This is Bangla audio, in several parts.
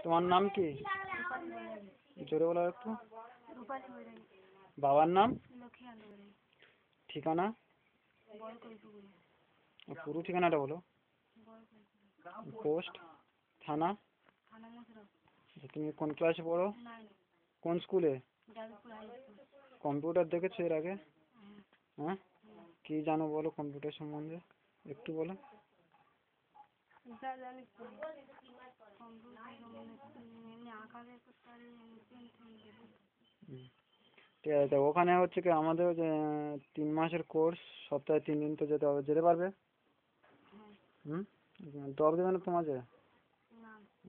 তোমার নাম কি? জোরে বলো একটু। বাবার নাম? ঠিকানা? পুরো ঠিকানাটা বলো। পোস্ট? থানা? তুমি কোন ক্লাসে পড়ো? কোন স্কুলে? কম্পিউটার দেখেছো এর আগে? হ্যাঁ, কি জানো বলো কম্পিউটার সম্বন্ধে, একটু বলো। ঠিক আছে, ওখানে হচ্ছে কি আমাদের 3 মাসের কোর্স, সপ্তাহে 3 দিন তো যেতে হবে, যেতে পারবে? হুম, ডব দেবে না তোমাকে?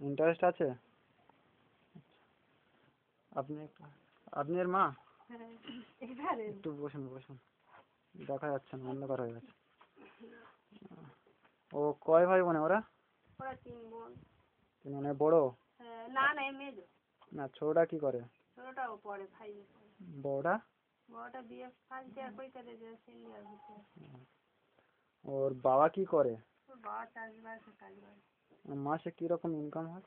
ইন্টারেস্ট আছে? আপনি আপনি এর মা? একটু বসুন বসুন, দেখা যাচ্ছে না, অন্ধকার হয়ে গেছে। ও কয় ভাই বোনে ওরা? তিন মানে বড়? না, ছোটটা কি করে? বড়টা? ওর বাবা কি করে? মাসে কিরকম ইনকাম হয়?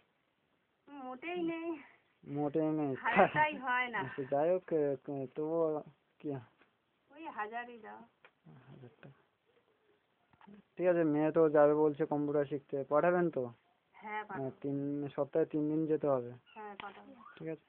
মোটেই নেই। যাই হোক, তবুও কি 1000 টাকা। ঠিক আছে, মেয়ে তো যাবে বলছে কম্পিউটার শিখতে, পাঠাবেন তো? সপ্তাহে 3 দিন যেতে হবে। ঠিক আছে।